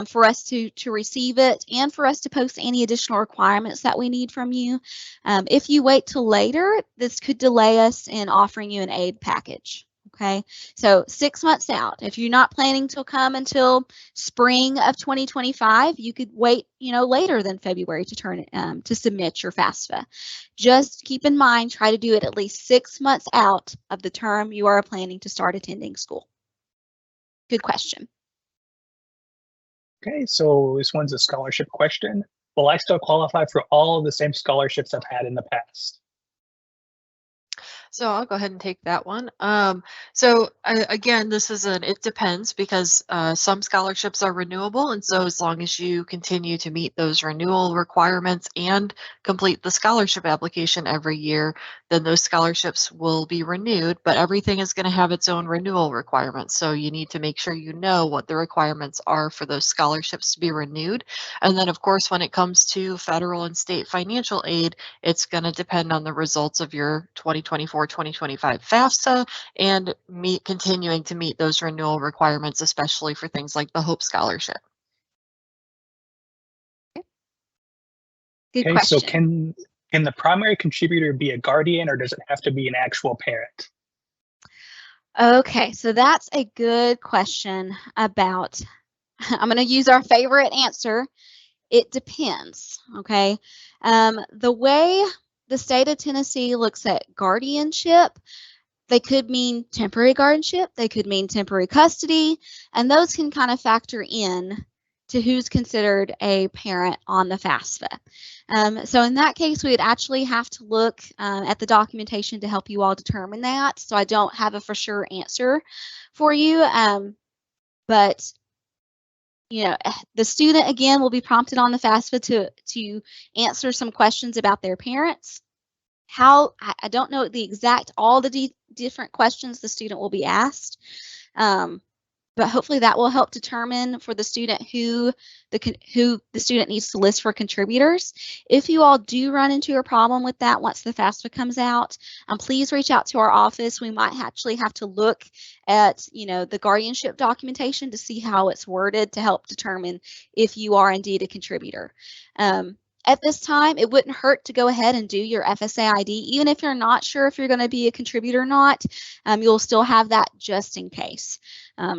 For us to receive it and for us to post any additional requirements that we need from you. If you wait till later, this could delay us in offering you an aid package. Okay, so 6 months out. If you're not planning to come until spring of 2025, you could wait, later than February to submit your FAFSA. Just keep in mind, try to do it at least 6 months out of the term you are planning to start attending school. Good question. Okay, so this one's a scholarship question. Will I still qualify for all of the same scholarships I've had in the past? So I'll go ahead and take that one. Again, it depends because some scholarships are renewable. And so as long as you continue to meet those renewal requirements and complete the scholarship application every year, then those scholarships will be renewed, but everything is going to have its own renewal requirements. So you need to make sure you know what the requirements are for those scholarships to be renewed. And then of course, when it comes to federal and state financial aid, it's going to depend on the results of your 2024-2025 FAFSA and continuing to meet those renewal requirements, especially for things like the Hope Scholarship. Good okay, question. So can the primary contributor be a guardian, or does it have to be an actual parent? Okay, so that's a good question about, I'm going to use our favorite answer. It depends, okay? The way the state of Tennessee looks at guardianship, they could mean temporary guardianship, they could mean temporary custody, and those can kind of factor in to who's considered a parent on the FAFSA. So in that case, we would actually have to look at the documentation to help you all determine that. So I don't have a for sure answer for you, but the student again will be prompted on the FAFSA to answer some questions about their parents. I don't know all the different questions the student will be asked, but hopefully that will help determine for the student who the student needs to list for contributors. If you all do run into a problem with that once the FAFSA comes out, please reach out to our office. We might actually have to look at the guardianship documentation to see how it's worded to help determine if you are indeed a contributor. at this time, it wouldn't hurt to go ahead and do your FSA ID. Even if you're not sure if you're going to be a contributor or not, you'll still have that just in case.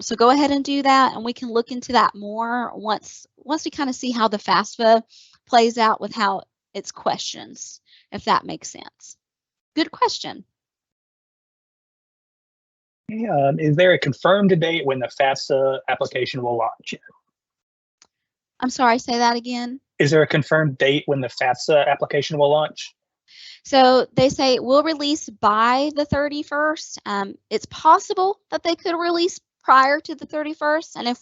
So go ahead and do that, and we can look into that more once we kind of see how the FAFSA plays out with how its questions, if that makes sense. Good question. Is there a confirmed date when the FAFSA application will launch? I'm sorry, say that again. Is there a confirmed date when the FAFSA application will launch? So they say it will release by the 31st. It's possible that they could release prior to the 31st. And if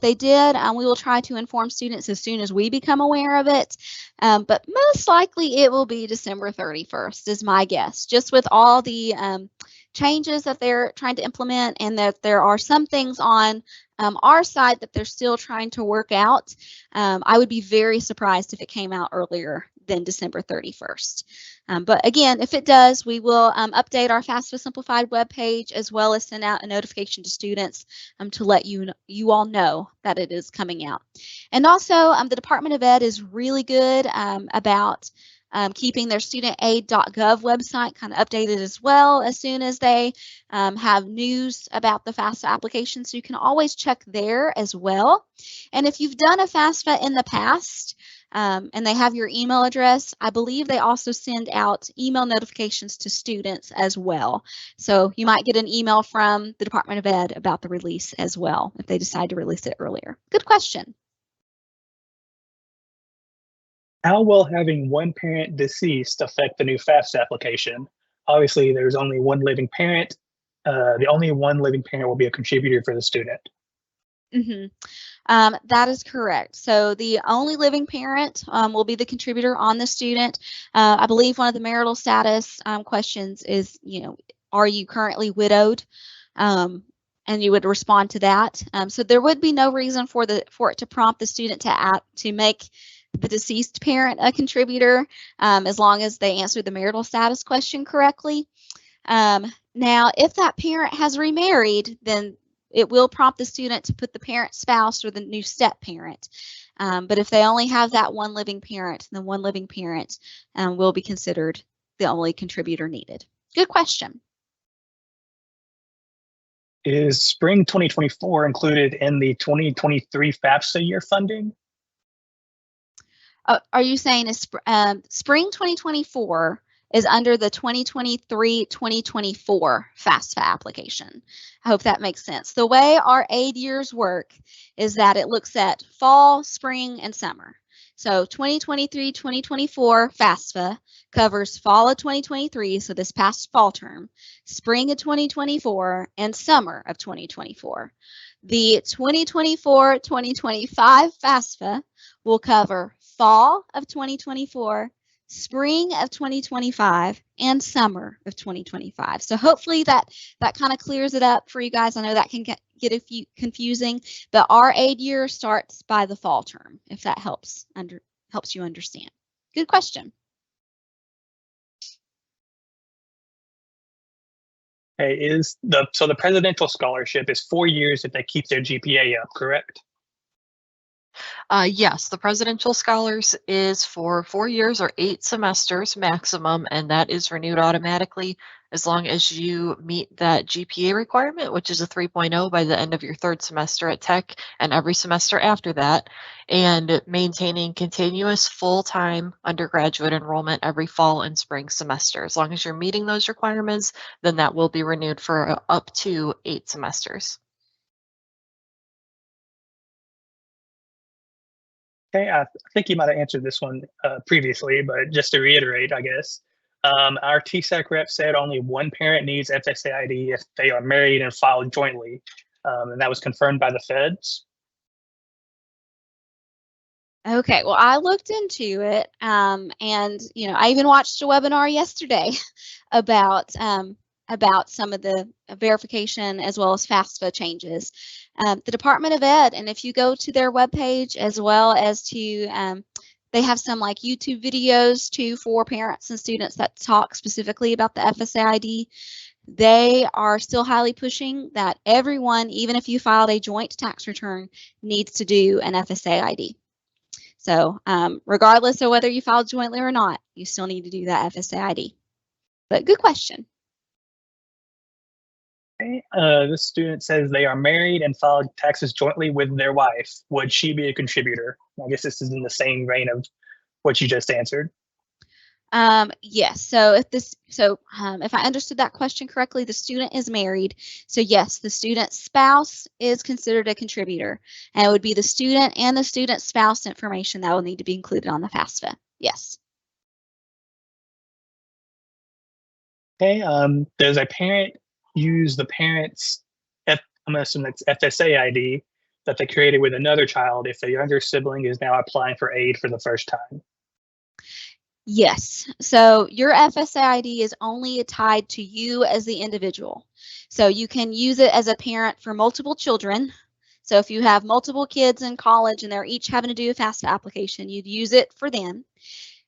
they did, we will try to inform students as soon as we become aware of it. But most likely it will be December 31st is my guess, just with all the changes that they're trying to implement, and that there are some things on our side that they're still trying to work out. I would be very surprised if it came out earlier than December 31st. But again, if it does, we will update our FAFSA Simplified webpage, as well as send out a notification to students to let you all know that it is coming out. And also, the Department of Ed is really good about keeping their studentaid.gov website kind of updated as well as soon as they have news about the FAFSA application. So you can always check there as well. And if you've done a FAFSA in the past, and they have your email address, I believe they also send out email notifications to students as well. So you might get an email from the Department of Ed about the release as well, if they decide to release it earlier. Good question. How will having one parent deceased affect the new FAFSA application? Obviously, there's only one living parent. The only one living parent will be a contributor for the student. That is correct. So the only living parent will be the contributor on the student. I believe one of the marital status questions is, are you currently widowed? And you would respond to that. So there would be no reason for it to prompt the student to make the deceased parent a contributor, as long as they answer the marital status question correctly. Now, if that parent has remarried, then it will prompt the student to put the parent spouse or the new step parent. But if they only have that one living parent, then one living parent will be considered the only contributor needed. Good question. Is spring 2024 included in the 2023 FAFSA year funding? Are you saying spring 2024 is under the 2023-2024 FAFSA application? I hope that makes sense. The way our aid years work is that it looks at fall, spring, and summer. So 2023-2024 FAFSA covers fall of 2023, so this past fall term, spring of 2024, and summer of 2024. The 2024-2025 FAFSA will cover fall of 2024, spring of 2025, and summer of 2025. So hopefully that kind of clears it up for you guys. I know that can get a few confusing, but our aid year starts by the fall term, if that helps you understand. Good question. Okay, so the presidential scholarship is 4 years if they keep their GPA up, correct? Yes, the Presidential Scholars is for 4 years or 8 semesters maximum, and that is renewed automatically as long as you meet that GPA requirement, which is a 3.0 by the end of your 3rd semester at Tech and every semester after that, and maintaining continuous full-time undergraduate enrollment every fall and spring semester. As long as you're meeting those requirements, then that will be renewed for up to 8 semesters. Okay, I think you might have answered this one previously, but just to reiterate, I guess, our TSAC rep said only one parent needs FSA ID if they are married and filed jointly, and that was confirmed by the feds. Okay, well, I looked into it, and I even watched a webinar yesterday about some of the verification as well as FAFSA changes. The Department of Ed, and if you go to their webpage as well as to, they have some like YouTube videos too for parents and students that talk specifically about the FSA ID. They are still highly pushing that everyone, even if you filed a joint tax return, needs to do an FSA ID. So regardless of whether you filed jointly or not, you still need to do that FSA ID. But good question. Okay. This student says they are married and filed taxes jointly with their wife. Would she be a contributor? I guess this is in the same vein of what you just answered. Yes. So if I understood that question correctly, the student is married. So yes, the student's spouse is considered a contributor, and it would be the student and the student's spouse information that will need to be included on the FAFSA. Yes. Okay. Does a parent use the parent's I'm assuming that's FSA ID that they created with another child if the younger sibling is now applying for aid for the first time? Yes. So your FSA ID is only tied to you as the individual. So you can use it as a parent for multiple children. So if you have multiple kids in college and they're each having to do a FAFSA application, you'd use it for them.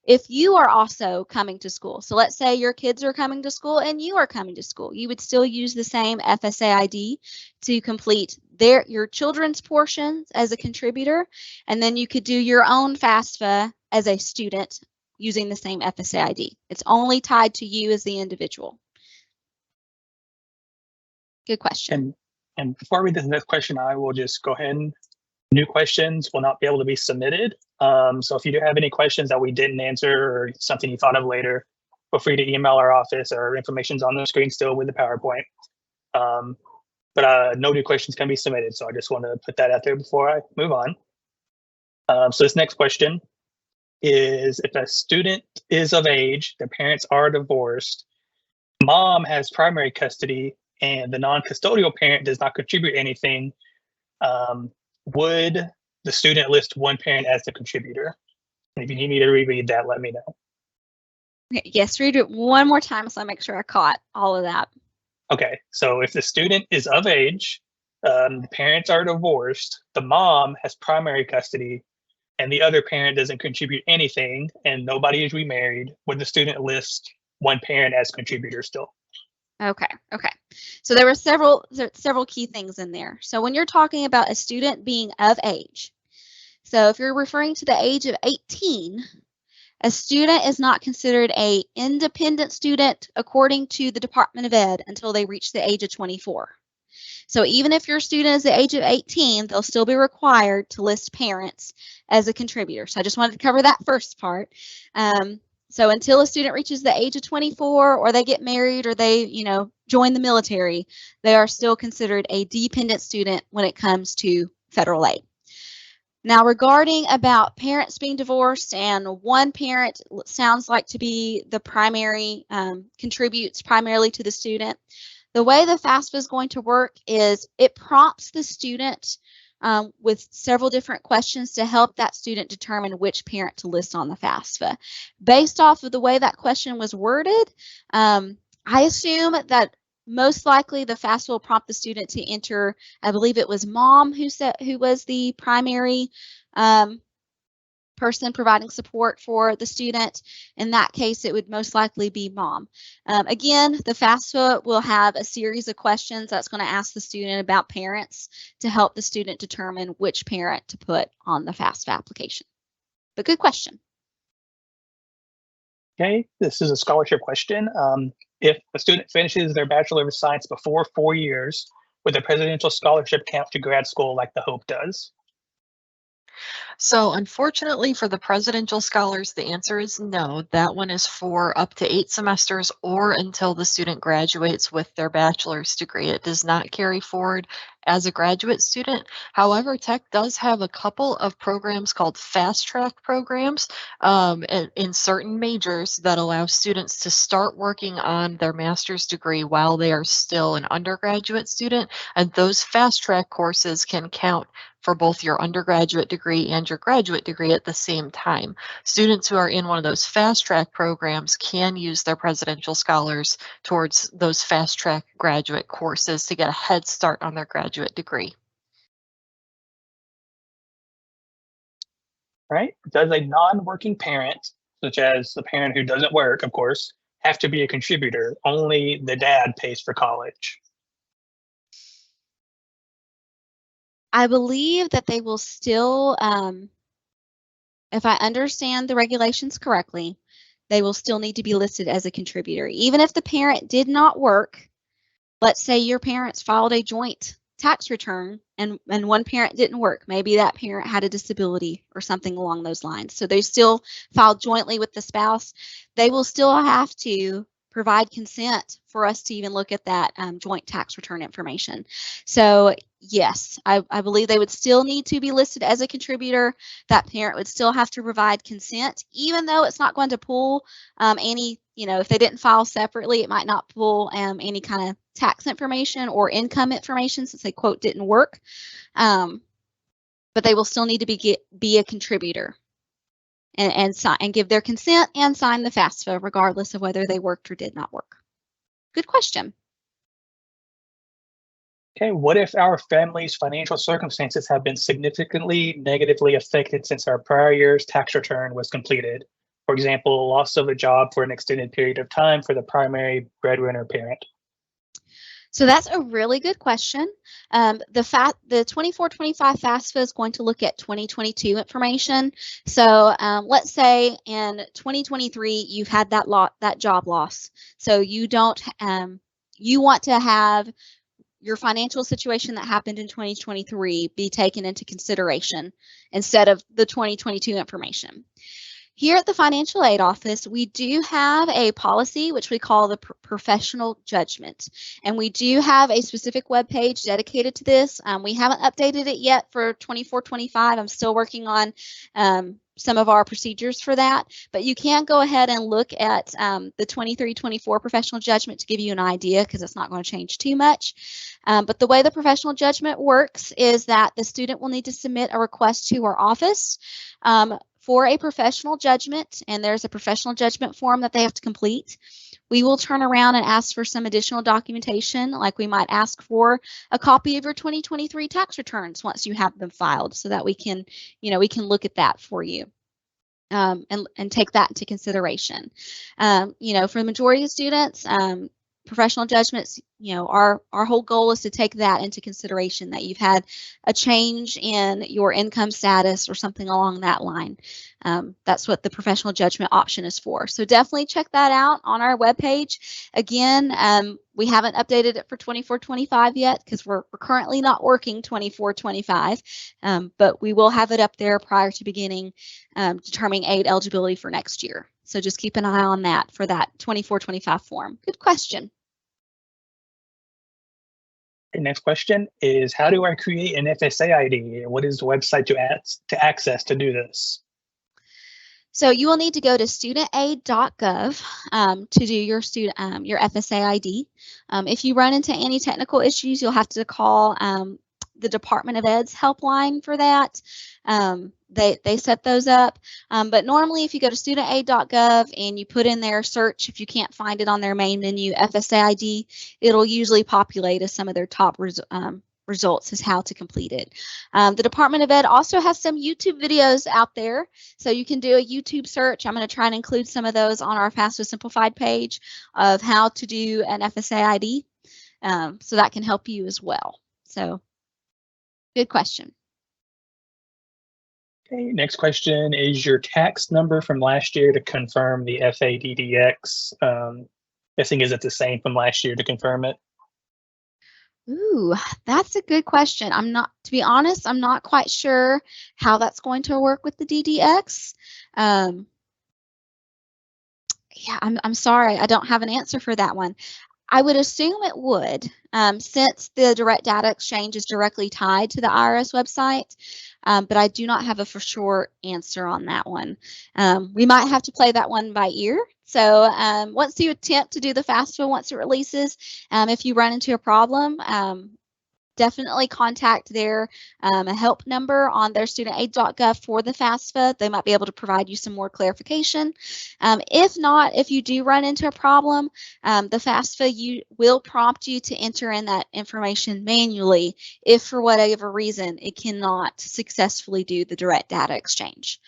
If you are also coming to school, so let's say your kids are coming to school and you are coming to school, you would still use the same FSA ID to complete your children's portions as a contributor, and then you could do your own FAFSA as a student using the same FSA ID. It's only tied to you as the individual. Good question. And before I read this next question, I will just go ahead and new questions will not be able to be submitted. So if you do have any questions that we didn't answer or something you thought of later, feel free to email our office. Our information's on the screen still with the PowerPoint. But no new questions can be submitted. So I just want to put that out there before I move on. So this next question is, if a student is of age, their parents are divorced, mom has primary custody, and the non-custodial parent does not contribute anything, would the student list one parent as the contributor? If you need me to reread that, let me know. Okay, yes, read it one more time so I make sure I caught all of that. Okay, so if the student is of age, the parents are divorced, the mom has primary custody, and the other parent doesn't contribute anything, and nobody is remarried, would the student list one parent as contributor still? Okay. So there were several key things in there. So when you're talking about a student being of age, so if you're referring to the age of 18, a student is not considered an independent student according to the Department of Ed until they reach the age of 24. So even if your student is the age of 18, they'll still be required to list parents as a contributor. So I just wanted to cover that first part. So until a student reaches the age of 24 or they get married or they, join the military, they are still considered a dependent student when it comes to federal aid. Now, regarding about parents being divorced and one parent sounds like to be the primary, contributes primarily to the student, the way the FAFSA is going to work is it prompts the student with several different questions to help that student determine which parent to list on the FAFSA. Based off of the way that question was worded, I assume that most likely the FAFSA will prompt the student to enter, I believe it was mom who was the primary person providing support for the student. In that case, it would most likely be mom. Again, the FAFSA will have a series of questions that's going to ask the student about parents to help the student determine which parent to put on the FAFSA application. But good question. Okay, this is a scholarship question. If a student finishes their Bachelor of Science before 4 years, would the presidential scholarship count to grad school like the HOPE does? So unfortunately for the presidential scholars, the answer is no. That one is for up to 8 semesters or until the student graduates with their bachelor's degree. It does not carry forward as a graduate student. However, Tech does have a couple of programs called fast track programs in certain majors that allow students to start working on their master's degree while they are still an undergraduate student. And those fast track courses can count for both your undergraduate degree and your graduate degree at the same time. Students who are in one of those fast track programs can use their presidential scholars towards those fast track graduate courses to get a head start on their graduate degree. All right. Does a non-working parent, such as the parent who doesn't work, of course, have to be a contributor? Only the dad pays for college. I believe that they will still, if I understand the regulations correctly, they will still need to be listed as a contributor. Even if the parent did not work, let's say your parents filed a joint tax return and one parent didn't work. Maybe that parent had a disability or something along those lines. So they still filed jointly with the spouse. They will still have to provide consent for us to even look at that joint tax return information. So yes, I believe they would still need to be listed as a contributor. That parent would still have to provide consent, even though it's not going to pull any, if they didn't file separately, it might not pull any kind of tax information or income information since they, quote, didn't work. But they will still need to be a contributor and give their consent and sign the FAFSA regardless of whether they worked or did not work. Good question. Okay, what if our family's financial circumstances have been significantly negatively affected since our prior year's tax return was completed? For example, loss of a job for an extended period of time for the primary breadwinner parent. So that's a really good question. The 24-25 FAFSA is going to look at 2022 information. So let's say in 2023 you've had that job loss. So you don't you want to have your financial situation that happened in 2023 be taken into consideration instead of the 2022 information. Here at the Financial Aid Office, we do have a policy which we call the professional judgment, and we do have a specific web page dedicated to this. We haven't updated it yet for 24-25. I'm still working on some of our procedures for that, but you can go ahead and look at the 23-24 professional judgment to give you an idea, because it's not going to change too much. But the way the professional judgment works is that the student will need to submit a request to our office for a professional judgment, and there's a professional judgment form that they have to complete. We will turn around and ask for some additional documentation, like we might ask for a copy of your 2023 tax returns once you have them filed, so that we can look at that for you. And take that into consideration. For the majority of students, professional judgments, our whole goal is to take that into consideration, that you've had a change in your income status or something along that line. That's what the professional judgment option is for. So definitely check that out on our webpage. Again, we haven't updated it for 24-25 yet because we're currently not working 24-25, but we will have it up there prior to beginning determining aid eligibility for next year. So just keep an eye on that for that 24-25 form. Good question. The next question is, how do I create an FSA ID? What is the website to access to do this? So you will need to go to studentaid.gov to do your FSA ID. If you run into any technical issues, you'll have to call the Department of Ed's helpline for that. They set those up. But normally if you go to studentaid.gov and you put in their search, if you can't find it on their main menu, FSA ID, it'll usually populate as some of their top results as how to complete it. The Department of Ed also has some YouTube videos out there, so you can do a YouTube search. I'm going to try and include some of those on our FAFSA Simplified page of how to do an FSA ID, so that can help you as well. So good question. Okay, next question is your tax number from last year to confirm the FADDX. Guessing, is it the same from last year to confirm it? Ooh, that's a good question. To be honest, I'm not quite sure how that's going to work with the DDX. Yeah, I'm sorry, I don't have an answer for that one. I would assume it would, since the direct data exchange is directly tied to the IRS website, but I do not have a for sure answer on that one. We might have to play that one by ear. So once you attempt to do the FAFSA, once it releases, if you run into a problem, definitely contact their help number on their studentaid.gov for the FAFSA. They might be able to provide you some more clarification. If not, if you do run into a problem, the FAFSA will prompt you to enter in that information manually if for whatever reason it cannot successfully do the direct data exchange.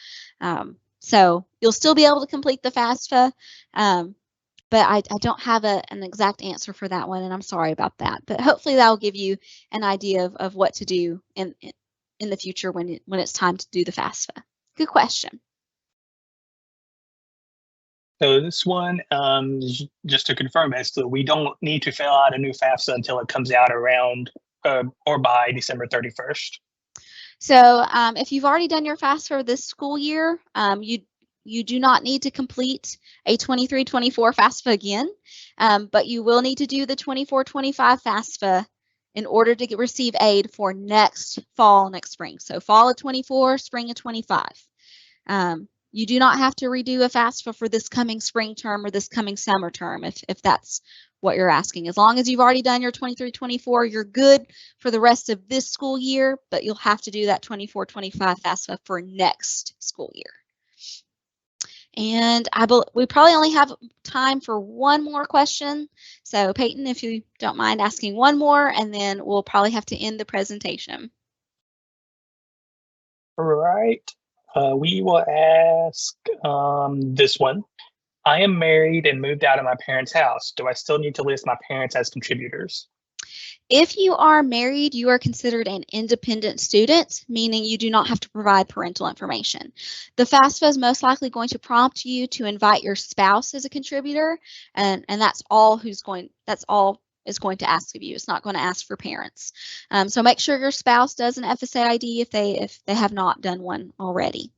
So you'll still be able to complete the FAFSA, but I don't have an exact answer for that one, and I'm sorry about that. But hopefully that will give you an idea of what to do in the future when it's time to do the FAFSA. Good question. So this one, just to confirm, basically, we don't need to fill out a new FAFSA until it comes out around or by December 31st. So if you've already done your FAFSA this school year, you do not need to complete a 23-24 FAFSA again, but you will need to do the 24-25 FAFSA in order to receive aid for next spring. So fall of 24, spring of 25. You do not have to redo a FAFSA for this coming spring term or this coming summer term if that's what you're asking. As long as you've already done your 23-24, you're good for the rest of this school year, but you'll have to do that 24-25 FAFSA for next school year. And we probably only have time for one more question. So Peyton, if you don't mind asking one more, and then we'll probably have to end the presentation. All right. We will ask this one. I am married and moved out of my parents' house. Do I still need to list my parents as contributors? If you are married, you are considered an independent student, meaning you do not have to provide parental information. The FAFSA is most likely going to prompt you to invite your spouse as a contributor, and that's all it's going to ask of you. It's not going to ask for parents. So make sure your spouse does an FSA ID if they have not done one already.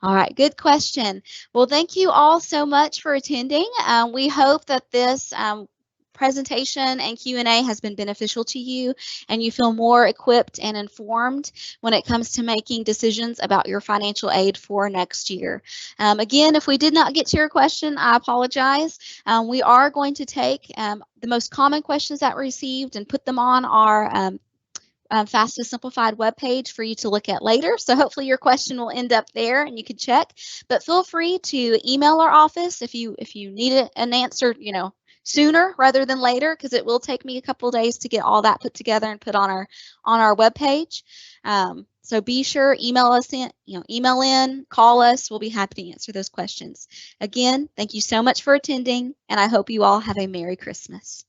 All right, good question. Well, thank you all so much for attending. We hope that this presentation and Q&A has been beneficial to you and you feel more equipped and informed when it comes to making decisions about your financial aid for next year. Again, if we did not get to your question, I apologize. We are going to take the most common questions that were received and put them on our FAFSA Simplified webpage for you to look at later. So hopefully your question will end up there and you can check. But feel free to email our office if you need an answer, sooner rather than later, because it will take me a couple of days to get all that put together and put on our webpage. So be sure email in, call us. We'll be happy to answer those questions. Again, thank you so much for attending, and I hope you all have a Merry Christmas.